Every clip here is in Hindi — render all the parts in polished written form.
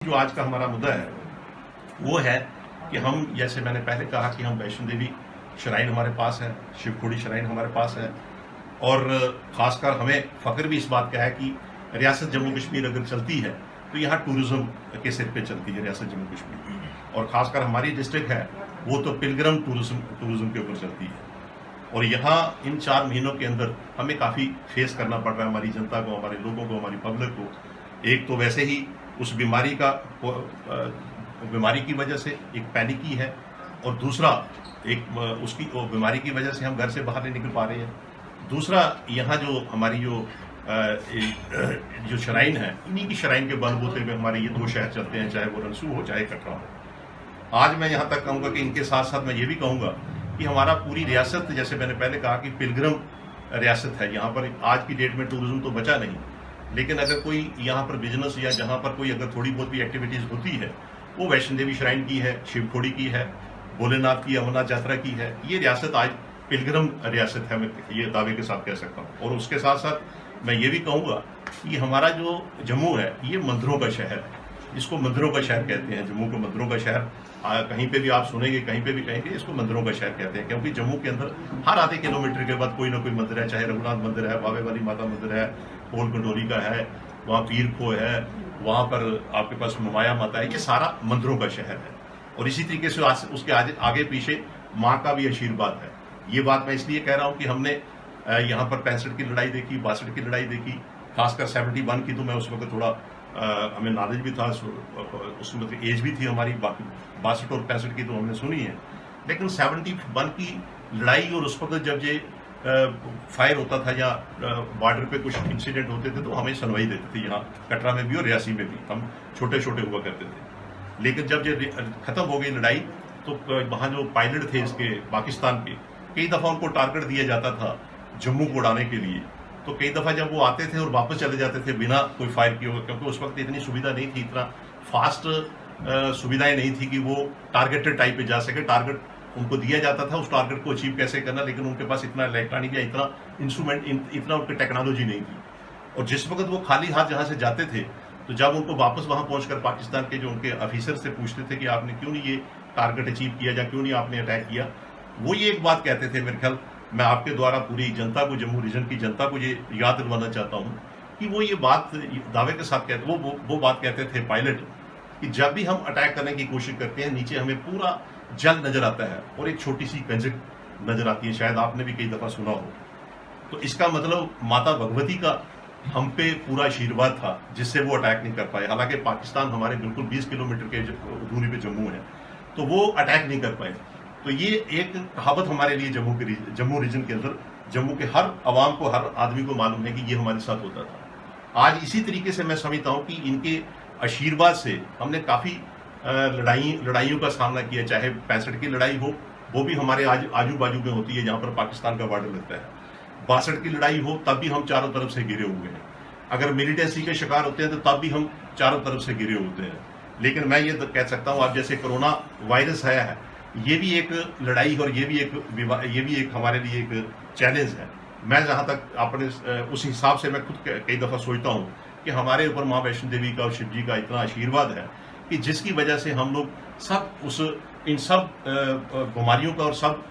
जो आज का हमारा मुद्दा है वो है कि हम, जैसे मैंने पहले कहा कि हम वैष्णो देवी श्राइन हमारे पास है, शिवखोड़ी श्राइन हमारे पास है, और ख़ासकर हमें फ़ख्र भी इस बात का है कि रियासत जम्मू कश्मीर अगर चलती है तो यहाँ टूरिज़्म के सिर पे चलती है रियासत जम्मू कश्मीर, और ख़ासकर हमारी डिस्ट्रिक्ट है वो तो पिलग्रम टूरिज़्म के ऊपर चलती है। और यहाँ इन 4 महीनों के अंदर हमें काफ़ी फेस करना पड़ रहा है, हमारी जनता को, हमारे लोगों को, हमारी पब्लिक को। एक तो वैसे ही उस बीमारी की वजह से एक पैनिक ही है, और दूसरा एक उसकी बीमारी की वजह से हम घर से बाहर नहीं निकल पा रहे हैं। दूसरा यहाँ जो हमारी जो श्राइन है, इन्हीं की श्राइन के बंद होते हुए हमारे ये 2 शहर चलते हैं, चाहे वो रनसू हो चाहे कटरा हो। आज मैं यहाँ तक कहूँगा कि इनके साथ साथ मैं ये भी कहूँगा कि हमारा पूरी रियासत, जैसे मैंने पहले कहा कि पिलग्रम रियासत है, यहाँ पर आज की डेट में टूरिज्म तो बचा नहीं, लेकिन अगर कोई यहाँ पर बिजनेस या जहाँ पर कोई अगर थोड़ी बहुत भी एक्टिविटीज़ होती है वो वैष्णो देवी श्राइन की है, शिवखोड़ी की है, भोलेनाथ की, अमरनाथ यात्रा की है। ये रियासत आज पिलग्रम रियासत है, मैं ये दावे के साथ कह सकता हूँ। और उसके साथ साथ मैं ये भी कहूँगा कि हमारा जो जम्मू है ये मंदिरों का शहर है, इसको मंदिरों का शहर कहते हैं। जम्मू को मंदिरों का शहर कहीं पे भी आप सुनेंगे, कहीं पे भी कहेंगे इसको मंदिरों का शहर कहते हैं, क्योंकि जम्मू के अंदर हर आधे किलोमीटर के बाद कोई ना कोई मंदिर है, चाहे रघुनाथ मंदिर है, बावे वाली माता मंदिर है, पोल कंडोली का है, वहाँ पीर खो है, वहाँ पर आपके पास ममाया माता है, ये सारा मंदिरों का शहर है। और इसी तरीके से उसके आगे पीछे माँ का भी आशीर्वाद है। ये बात मैं इसलिए कह रहा हूँ कि हमने यहाँ पर 65 की लड़ाई देखी, 62 की लड़ाई देखी, खासकर 71 की तो मैं उस वक्त थोड़ा हमें नॉलेज भी था, उस मतलब एज भी थी हमारी, बाकी 62 और 65 की तो हमने सुनी है। लेकिन 71 की लड़ाई और उस वक्त जब ये फायर होता था या बॉर्डर पे कुछ इंसिडेंट होते थे तो हमें सुनवाई देते थे, यहाँ कटरा में भी और रियासी में भी, हम छोटे छोटे हुआ करते थे। लेकिन जब ये खत्म हो गई लड़ाई तो वहाँ जो पायलट थे इसके पाकिस्तान के, कई दफ़ा उनको टारगेट दिया जाता था जम्मू को उड़ाने के लिए। तो कई दफ़ा जब वो आते थे और वापस चले जाते थे बिना कोई फायर किए हुए, क्योंकि उस वक्त इतनी सुविधा नहीं थी, इतना फास्ट सुविधाएं नहीं थी कि वो टारगेटेड टाइप पे जा सके। टारगेट उनको दिया जाता था, उस टारगेट को अचीव कैसे करना, लेकिन उनके पास इतना इलेक्ट्रॉनिक या इतना इंस्ट्रूमेंट, इतना उनकी टेक्नोलॉजी नहीं थी। और जिस वक्त वो खाली हाथ जहाँ से जाते थे तो जब उनको वापस वहाँ पहुँचकर पाकिस्तान के जो उनके ऑफिसर से पूछते थे कि आपने क्यों नहीं ये टारगेट अचीव किया या क्यों नहीं आपने अटैक किया, वो ये एक बात कहते थे, मेरे ख्याल मैं आपके द्वारा पूरी जनता को, जम्मू रीजन की जनता को ये याद दिलवाना चाहता हूँ कि वो ये बात दावे के साथ कहते, वो बात कहते थे पायलट, कि जब भी हम अटैक करने की कोशिश करते हैं नीचे हमें पूरा जल नजर आता है और एक छोटी सी कंजक नजर आती है, शायद आपने भी कई दफा सुना हो। तो इसका मतलब माता भगवती का हम पे पूरा आशीर्वाद था जिससे वो अटैक नहीं कर पाए। हालांकि पाकिस्तान हमारे बिल्कुल 20 किलोमीटर के दूरी पे जम्मू है, तो वो अटैक नहीं कर पाए। तो ये एक कहावत हमारे लिए जम्मू रीजन के अंदर, जम्मू के हर आवाम को, हर आदमी को मालूम है कि ये हमारे साथ होता था। आज इसी तरीके से मैं समझता हूँ कि इनके आशीर्वाद से हमने काफ़ी लड़ाइयों का सामना किया, चाहे 65 की लड़ाई हो, वो भी हमारे आजू बाजू में होती है जहाँ पर पाकिस्तान का बॉर्डर लगता है। 62 की लड़ाई हो तब भी हम चारों तरफ से घिरे हुए हैं। अगर मिलिटेंसी के शिकार होते हैं तो तब भी हम चारों तरफ से घिरे होते हैं। लेकिन मैं ये कह सकता हूँ, आप जैसे कोरोना वायरस आया है, ये भी एक लड़ाई और ये भी एक हमारे लिए एक चैलेंज है। मैं जहाँ तक अपने उस हिसाब से मैं खुद कई दफ़ा सोचता हूँ कि हमारे ऊपर माँ वैष्णो देवी का और शिव जी का इतना आशीर्वाद है कि जिसकी वजह से हम लोग सब इन सब बीमारियों का और सब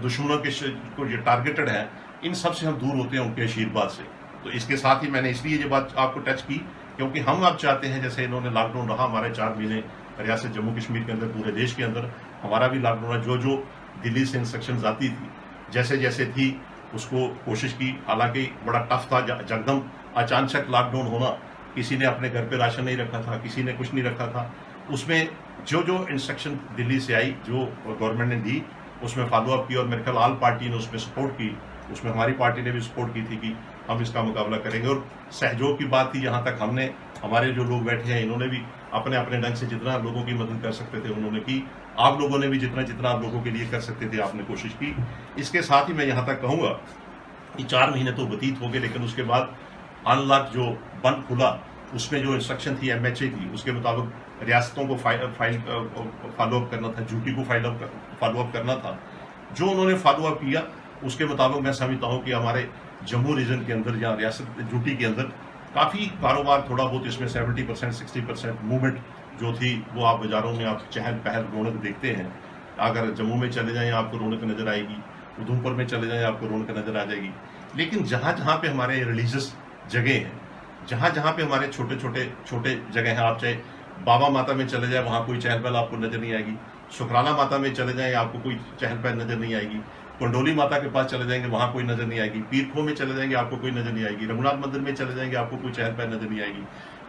दुश्मनों के को जो टारगेटेड है, इन सब से हम दूर होते हैं उनके आशीर्वाद से। तो इसके साथ ही मैंने इसलिए ये बात आपको टच की क्योंकि हम अब चाहते हैं, जैसे इन्होंने लॉकडाउन रहा हमारे 4 महीने रियासत जम्मू कश्मीर के अंदर, पूरे देश के अंदर हमारा भी लॉकडाउन, जो दिल्ली से इंस्ट्रक्शंस आती थी जैसे जैसे थी उसको कोशिश की। हालांकि बड़ा टफ था, जगदम अचानक लॉकडाउन होना, किसी ने अपने घर पे राशन नहीं रखा था, किसी ने कुछ नहीं रखा था। उसमें जो इंस्ट्रक्शन दिल्ली से आई, जो गवर्नमेंट ने दी, उसमें फॉलोअप की और मेरे ख्याल आल पार्टी ने उसमें सपोर्ट की, उसमें हमारी पार्टी ने भी सपोर्ट की थी कि हम इसका मुकाबला करेंगे। और सहयोग की बात थी, यहाँ तक हमने, हमारे जो लोग बैठे हैं इन्होंने भी अपने अपने ढंग से जितना लोगों की मदद कर सकते थे उन्होंने की। आप लोगों ने भी जितना आप लोगों के लिए कर सकते थे आपने कोशिश की। इसके साथ ही मैं यहाँ तक कहूँगा कि 4 महीने तो व्यतीत हो गए, लेकिन उसके बाद अनलॉक जो बंद खुला उसमें जो इंस्ट्रक्शन थी MHA की, उसके मुताबिक रियासतों को फॉलोअप करना था, ड्यूटी को फॉलोअप करना था। जो उन्होंने फॉलोअप किया उसके मुताबिक मैं समझता हूँ कि हमारे जम्मू रीजन के अंदर या रियासत ड्यूटी के अंदर काफ़ी कारोबार, थोड़ा बहुत इसमें 70% 60% मूवमेंट जो थी वो आप बाज़ारों में आप चहल पहल रौनक देखते हैं। अगर जम्मू में चले जाएँ आपको रौनक नज़र आएगी, उधमपुर में चले जाएँ आपको रौनक नज़र आ जाएगी। लेकिन जहाँ जहाँ पे हमारे रिलीजियस जगह हैं, जहाँ जहाँ पे हमारे छोटे जगह हैं, आप चाहे बाबा माता में चले जाए वहाँ कोई चहल पहल आपको नज़र नहीं आएगी, सुखराला माता में चले जाएँ आपको कोई चहल पहल नज़र नहीं आएगी, कंडोली माता के पास चले जाएंगे वहाँ कोई नज़र नहीं आएगी, पीर खो में चले जाएंगे आपको कोई नज़र नहीं आएगी, रघुनाथ मंदिर में चले जाएंगे आपको कोई चहल पहल नज़र नहीं आएगी।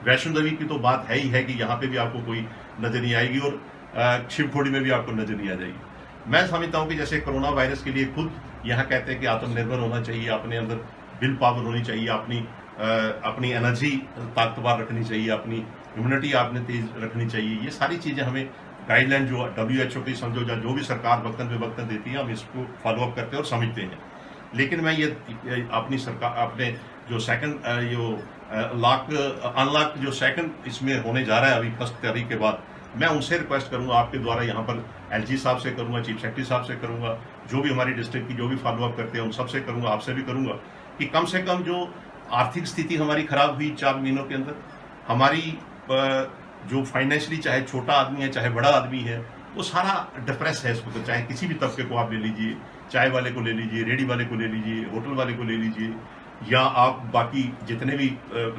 वैष्णो देवी की तो बात है ही है कि यहाँ पे भी आपको कोई नज़र नहीं आएगी, और शिवखोड़ी में भी आपको नज़र नहीं आ जाएगी। मैं समझता हूँ कि जैसे कोरोना वायरस के लिए खुद यहाँ कहते हैं कि आत्मनिर्भर होना चाहिए, अपने अंदर विल पावर होनी चाहिए, अपनी एनर्जी ताकतवर रखनी चाहिए, अपनी इम्यूनिटी आपने तेज रखनी चाहिए। ये सारी चीज़ें हमें गाइडलाइन जो WHO की समझो या जो भी सरकार वक्तन पे वक्तन देती है, हम इसको फॉलोअप करते हैं और समझते हैं। लेकिन मैं ये अपनी सरकार अपने जो सेकंड अनलॉक जो सेकंड इसमें होने जा रहा है अभी 1 तारीख के बाद, मैं उनसे रिक्वेस्ट करूंगा आपके द्वारा यहाँ पर LG साहब से करूंगा, चीफ सेक्रेटरी साहब से करूंगा, जो भी हमारी डिस्ट्रिक्ट की जो भी फॉलोअप करते हैं उन सबसे करूंगा, आपसे भी करूंगा कि कम से कम जो आर्थिक स्थिति हमारी खराब हुई 4 महीनों के अंदर, हमारी जो फाइनेंशियली चाहे छोटा आदमी है चाहे बड़ा आदमी है वो सारा डिप्रेस है इस वक्त। चाहे किसी भी तबके को आप ले लीजिए, चाय वाले को ले लीजिए, रेडी वाले को ले लीजिए, होटल वाले को ले लीजिए, या आप बाकी जितने भी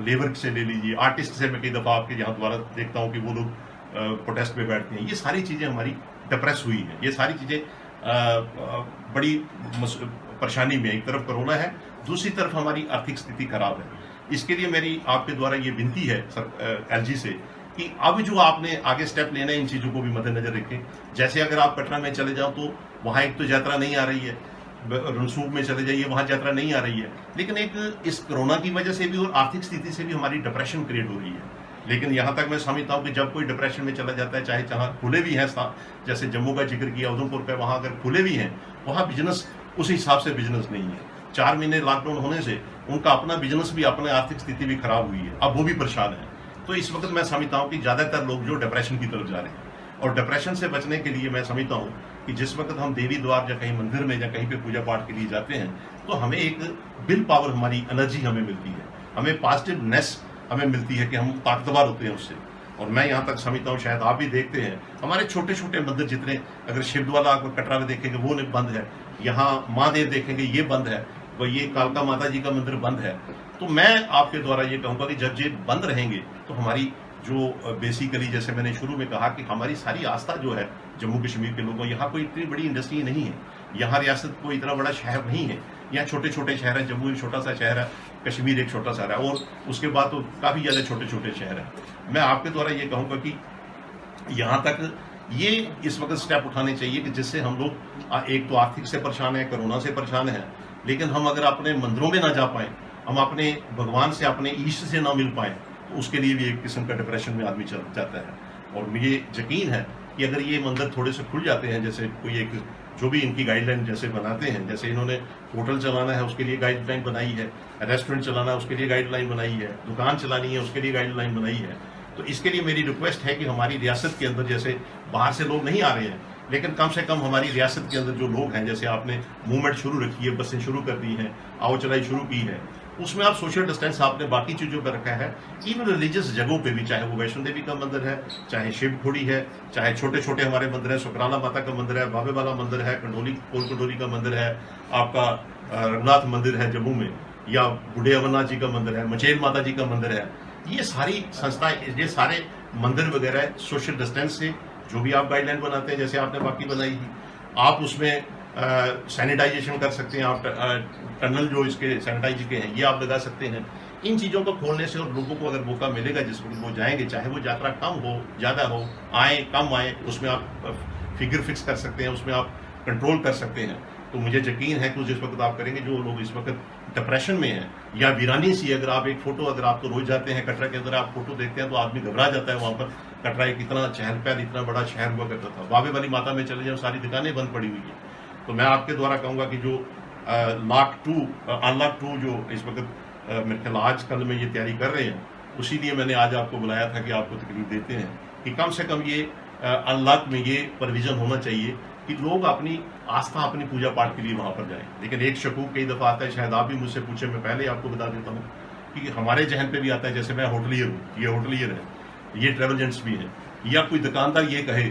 लेबर से ले लीजिए, आर्टिस्ट से मैं कई दफ़ा आपके यहाँ द्वारा देखता हूँ कि वो लोग प्रोटेस्ट पे बैठते हैं। ये सारी चीज़ें हमारी डिप्रेस हुई है, ये सारी चीज़ें बड़ी परेशानी में। एक तरफ कोरोना है, दूसरी तरफ हमारी आर्थिक स्थिति खराब है। इसके लिए मेरी आपके द्वारा ये विनती है LG से कि अब जो आपने आगे स्टेप लेना है इन चीज़ों को भी मद्देनजर रखें। जैसे अगर आप कटरा में चले जाओ तो वहाँ एक तो यात्रा नहीं आ रही है, रनसूख में चले जाइए वहाँ यात्रा नहीं आ रही है, लेकिन एक इस कोरोना की वजह से भी और आर्थिक स्थिति से भी हमारी डिप्रेशन क्रिएट हो रही है। लेकिन यहाँ तक मैं समझता हूँ कि जब कोई डिप्रेशन में चला जाता है, चाहे जहाँ खुले भी हैं, जैसे जम्मू का जिक्र किया, उधमपुर का, वहाँ अगर खुले भी हैं वहाँ बिजनेस उस हिसाब से बिजनेस नहीं है। 4 महीने लॉकडाउन होने से उनका अपना बिजनेस भी, अपनी आर्थिक स्थिति भी खराब हुई है, अब वो भी परेशान है। तो इस वक्त मैं समझता हूँ कि ज़्यादातर लोग जो डिप्रेशन की तरफ जा रहे हैं, और डिप्रेशन से बचने के लिए मैं समझता हूँ कि जिस वक्त हम देवी द्वार या कहीं मंदिर में या कहीं पे पूजा पाठ के लिए जाते हैं तो हमें एक विल पावर, हमारी एनर्जी हमें मिलती है, हमें पॉजिटिवनेस हमें मिलती है कि हम ताकतवर होते हैं उससे। और मैं यहाँ तक समझता हूँ, शायद आप भी देखते हैं, हमारे छोटे छोटे मंदिर जितने, अगर शिवद्वारा आपको कटरा में देखेंगे वो बंद है, यहाँ महादेव देखेंगे ये बंद है, वह ये कालका माता जी का मंदिर बंद है। तो मैं आपके द्वारा ये कहूँगा कि जब ये बंद रहेंगे तो हमारी जो बेसिकली, जैसे मैंने शुरू में कहा कि हमारी सारी आस्था जो है जम्मू कश्मीर के लोगों, यहाँ कोई इतनी बड़ी इंडस्ट्री नहीं है, यहाँ रियासत कोई इतना बड़ा शहर नहीं है, यहाँ छोटे छोटे शहर है, जम्मू एक छोटा सा शहर है, कश्मीर एक छोटा सा है, और उसके बाद तो काफ़ी ज़्यादा छोटे छोटे शहर हैं। मैं आपके द्वारा ये कहूँगा कि यहाँ तक ये इस वक्त स्टेप उठाने चाहिए कि जिससे हम लोग एक तो आर्थिक से परेशान है, कोरोना से परेशान है, लेकिन हम अगर अपने मंदिरों में ना जा पाएँ, हम अपने भगवान से, अपने ईष्ट से ना मिल पाएँ, तो उसके लिए भी एक किस्म का डिप्रेशन में आदमी चल जाता है। और मुझे यकीन है कि अगर ये मंदिर थोड़े से खुल जाते हैं, जैसे कोई एक जो भी इनकी गाइडलाइन जैसे बनाते हैं, जैसे इन्होंने होटल चलाना है उसके लिए गाइडलाइन बनाई है, रेस्टोरेंट चलाना है उसके लिए गाइडलाइन बनाई है, दुकान चलानी है उसके लिए गाइडलाइन बनाई है, तो इसके लिए मेरी रिक्वेस्ट है कि हमारी रियासत के अंदर, जैसे बाहर से लोग नहीं आ रहे हैं, लेकिन कम से कम हमारी रियासत के अंदर जो लोग हैं, जैसे आपने मूवमेंट शुरू रखी है, बसें शुरू कर दी हैं, आओ चलाई शुरू की है, उसमें आप सोशल डिस्टेंस आपने बाकी चीज़ों पर रखा है। इवन रिलीजियस जगहों पे भी, चाहे वो वैष्णो देवी का मंदिर है, चाहे शिवखोड़ी है, चाहे छोटे छोटे हमारे मंदिर है, सुकराला माता का मंदिर है, बाबे वाला मंदिर है, कंडोली का मंदिर है, आपका रघुनाथ मंदिर है जम्मू में, या बूढ़े अमरनाथ जी का मंदिर है, मचेल माता जी का मंदिर है, ये सारी संस्थाएं, ये सारे मंदिर वगैरह सोशल डिस्टेंस से जो भी आप गाइडलाइन बनाते हैं, जैसे आपने बाकी बनाई थी, आप उसमें सैनिटाइजेशन कर सकते हैं, आप टनल जो इसके सैनिटाइज के हैं ये आप लगा सकते हैं। इन चीज़ों को खोलने से और लोगों को अगर मौका मिलेगा जिस वक्त वो जाएंगे, चाहे वो यात्रा कम हो ज़्यादा हो, आए कम आए, उसमें आप फिगर फिक्स कर सकते हैं, उसमें आप कंट्रोल कर सकते हैं। तो मुझे यकीन है कि जिस वक्त आप करेंगे, जो लोग इस वक्त डिप्रेशन में हैं या वीरानी सी, अगर आप एक फ़ोटो, अगर आप तो रोज़ जाते हैं कटरा के अंदर, आप फोटो देखते हैं तो आदमी घबरा जाता है। वहाँ पर कटरा एक इतना चहल पहल, इतना बड़ा शहर हुआ करता था, बाबे वाली माता में चले जाओ सारी दुकानें बंद पड़ी हुई हैं। तो मैं आपके द्वारा कहूँगा कि जो अनलॉक 2 जो इस वक्त मेरे ख्याल आज कल में ये तैयारी कर रहे हैं, उसी लिए मैंने आज आपको बुलाया था कि आपको तकलीफ देते हैं कि कम से कम ये अनलॉक में ये प्रोविज़न होना चाहिए कि लोग अपनी आस्था, अपनी पूजा पाठ के लिए वहाँ पर जाएं। लेकिन एक शकूक कई दफ़ा आता है, शायद आप भी मुझसे पूछे, मैं पहले आपको बता देता हूँ कि हमारे जहन पे भी आता है, जैसे मैं होटलियर हूँ, ये होटलियर है, ये ट्रैवल एजेंट्स भी हैं, या कोई दुकानदार ये कहे,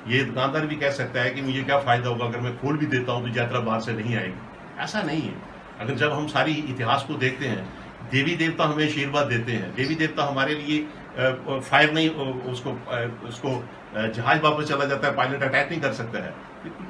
ये दुकानदार भी कह सकता है कि मुझे क्या फ़ायदा होगा अगर मैं खोल भी देता हूँ तो यात्रा बाहर से नहीं आएगी। ऐसा नहीं है। अगर जब हम सारी इतिहास को देखते हैं, देवी देवता हमें आशीर्वाद देते हैं, देवी देवता हमारे लिए फायर नहीं, उसको जहाज वापस चला जाता है, पायलट अटैक नहीं कर सकता है,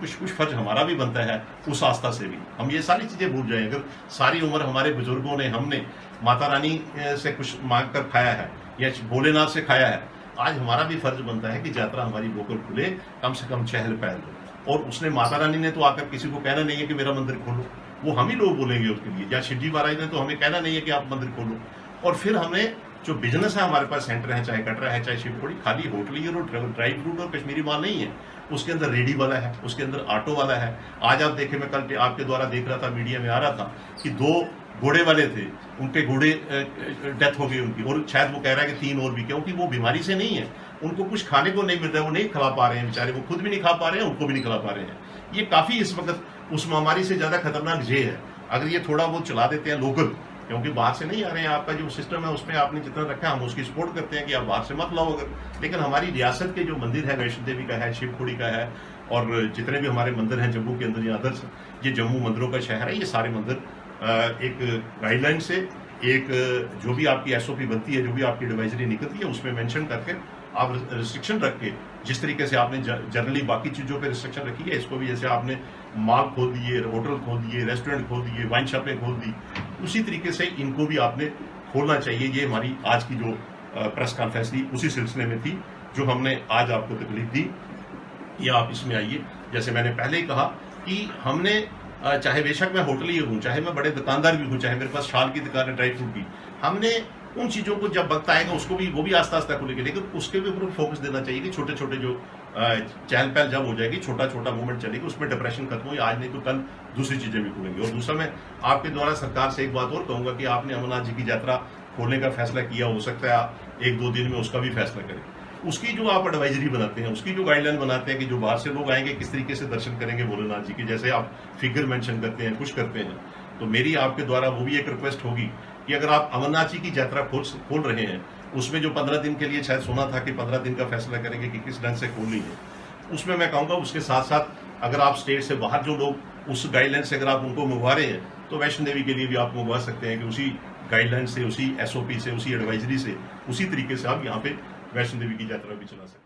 कुछ फर्ज हमारा भी बनता है उस आस्था से भी। हम ये सारी चीज़ें भूल जाएं। अगर सारी उम्र हमारे बुजुर्गों ने, हमने माता रानी से कुछ मांग कर खाया है या भोलेनाथ से खाया है, आज हमारा भी फर्ज बनता है कि यात्रा हमारी बोकर खुले, कम से कम चहल पहल हो। और उसने, माता रानी ने तो आकर किसी को कहना नहीं है कि मेरा मंदिर खोलो, वो हम ही लोग बोलेंगे उसके लिए। या शिव जी महाराज ने तो हमें कहना नहीं है कि आप मंदिर खोलो। और फिर हमें जो बिजनेस है, हमारे पास सेंटर है, चाहे कटरा है, चाहे शिवखोड़ी, खाली होटल ही और ड्राई फ्रूट और कश्मीरी माल नहीं है, उसके अंदर रेडी वाला है, उसके अंदर ऑटो वाला है। आज आप देखें, मैं कल आपके द्वारा देख रहा था, मीडिया में आ रहा था कि 2 घोड़े वाले थे, उनके घोड़े डेथ हो गई उनकी, और शायद वो कह रहा है कि 3 और भी, क्योंकि वो बीमारी से नहीं है, उनको कुछ खाने को नहीं मिल रहा है, वो नहीं खिला पा रहे हैं बेचारे, वो खुद भी नहीं खा पा रहे हैं, उनको भी नहीं खिला पा रहे हैं। ये काफ़ी इस वक्त उस महामारी से ज़्यादा खतरनाक ये है। अगर ये थोड़ा बहुत चला देते हैं लोकल, क्योंकि बाहर से नहीं आ रहे हैं, आपका जो सिस्टम है उसमें आपने जितना रखा हम उसकी सपोर्ट करते हैं कि आप बाहर से मत लाओ अगर। लेकिन हमारी रियासत के जो मंदिर है, वैष्णो देवी का है, शिवखोड़ी का है, और जितने भी हमारे मंदिर हैं जम्मू के अंदर या अदर्स, ये जम्मू मंदिरों का शहर है, ये सारे मंदिर एक गाइडलाइन से, एक जो भी आपकी एसओपी बनती है, जो भी आपकी एडवाइजरी निकलती है, उसमें मेंशन करके आप रिस्ट्रिक्शन रख के, जिस तरीके से आपने जनरली बाकी चीज़ों पे रिस्ट्रिक्शन रखी है, इसको भी जैसे आपने मॉल खोल दिए, होटल खोल दिए, रेस्टोरेंट खोल दिए, वाइन शॉपें खोल दी, उसी तरीके से इनको भी आपने खोलना चाहिए। ये हमारी आज की जो प्रेस कॉन्फ्रेंस थी उसी सिलसिले में थी, जो हमने आज आपको तकलीफ दी, या आप इसमें आइए। जैसे मैंने पहले ही कहा कि हमने, चाहे बेशक मैं होटल ही हूँ, चाहे मैं बड़े दुकानदार भी हूँ, चाहे मेरे पास शाल की दुकान है, ड्राई फ्रूट की, हमने उन चीज़ों को जब वक्त आएगा उसको भी, वो भी आस्ता आस्ता खुलेगी, लेकिन उसके भी ऊपर फोकस देना चाहिए कि छोटे छोटे जो चहल पहल जब हो जाएगी, छोटा छोटा मूवमेंट चलेगी, उसमें डिप्रेशन खत्म हो, आज नहीं तो कल दूसरी चीज़ें भी खुलेंगी। और दूसरा, मैं आपके द्वारा सरकार से एक बात और कहूँगा कि आपने अमरनाथ जी की यात्रा खोलने का फैसला किया, हो सकता है आप 1-2 दिन में उसका भी फैसला करें। उसकी जो आप एडवाइजरी बनाते हैं, उसकी जो गाइडलाइन बनाते हैं कि जो बाहर से लोग आएंगे किस तरीके से दर्शन करेंगे भोलेनाथ जी के, जैसे आप फिगर मेंशन करते हैं, कुछ करते हैं, तो मेरी आपके द्वारा वो भी एक रिक्वेस्ट होगी कि अगर आप अमरनाथ जी की यात्रा खोल रहे हैं, उसमें जो 15 दिन के लिए शायद सुना था कि 15 दिन का फैसला करेंगे कि किस ढंग से खोलनी है, उसमें मैं कहूँगा उसके साथ साथ अगर आप स्टेट से बाहर जो लोग उस गाइडलाइन से अगर आप उनको मंगवा रहे हैं, तो वैष्णो देवी के लिए भी आप मंगवा सकते हैं कि उसी गाइडलाइन से, उसी एसओपी से, उसी एडवाइजरी से, उसी तरीके से आप यहाँ पे वैष्णो देवी की यात्रा भी चला सकते हैं।